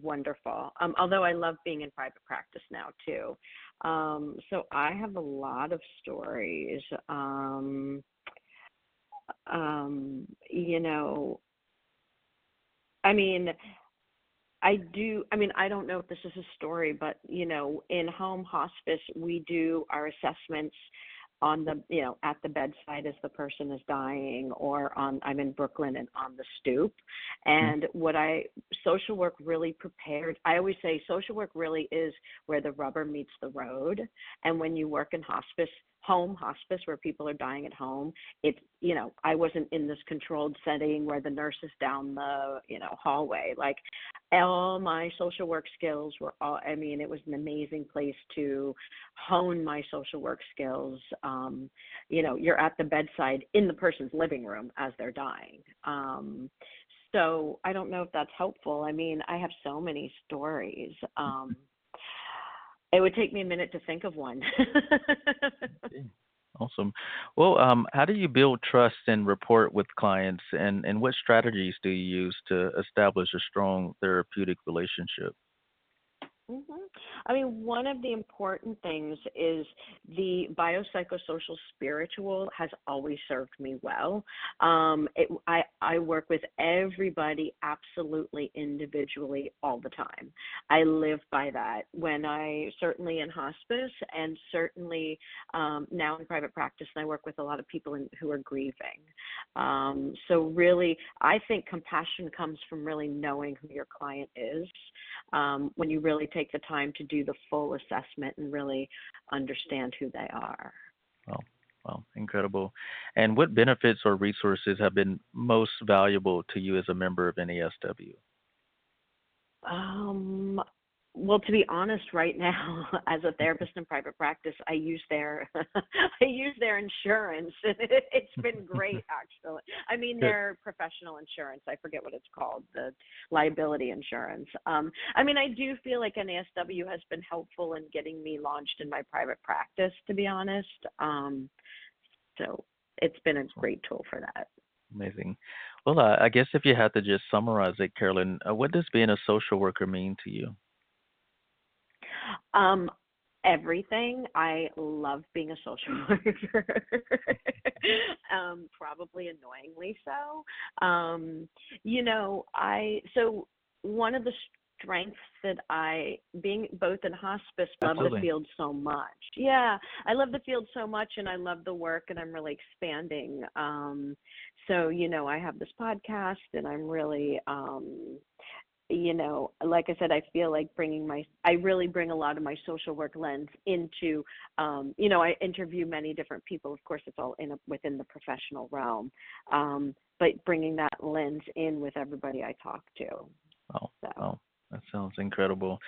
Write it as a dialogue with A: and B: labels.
A: wonderful. Although I love being in private practice now too. So I have a lot of stories. You know, I mean, I don't know if this is a story, but, in home hospice, we do our assessments on at the bedside as the person is dying, or I'm in Brooklyn and on the stoop. And social work really prepared, I always say social work really is where the rubber meets the road. And when you work in home hospice, where people are dying at home, it's, I wasn't in this controlled setting where the nurse is down the, hallway. Like, all my social work skills were it was an amazing place to hone my social work skills. You're at the bedside in the person's living room as they're dying. So I don't know if that's helpful. I have so many stories. It would take me a minute to think of one.
B: Okay. Awesome. Well, how do you build trust and rapport with clients, and what strategies do you use to establish a strong therapeutic relationship?
A: hmm One of the important things is the biopsychosocial spiritual has always served me well. I work with everybody absolutely individually all the time. I live by that. Certainly in hospice, and certainly now in private practice, and I work with a lot of people who are grieving. So really, I think compassion comes from really knowing who your client is. When you really take the time to do the full assessment and really understand who they are.
B: Well, well, incredible. And what benefits or resources have been most valuable to you as a member of NASW?
A: Um, well, to be honest, right now, as a therapist in private practice, I use their I use their insurance, and it's been great, actually.
B: Good.
A: Their professional insurance. I forget what it's called, the liability insurance. I do feel like NASW has been helpful in getting me launched in my private practice, to be honest. So it's been a great tool for that.
B: Amazing. Well, I guess if you had to just summarize it, Carolyn, what does being a social worker mean to you?
A: Um, Everything. I love being a social worker. Probably annoyingly so. So one of the strengths that being both in hospice, love the
B: Absolutely.
A: field so much. Yeah, I love the field so much, and I love the work, and I'm really expanding. So I have this podcast, and I'm really like I said, I feel like I really bring a lot of my social work lens into, I interview many different people. Of course, it's all within the professional realm, but bringing that lens in with everybody I talk to.
B: Oh,
A: So.
B: oh, that sounds incredible.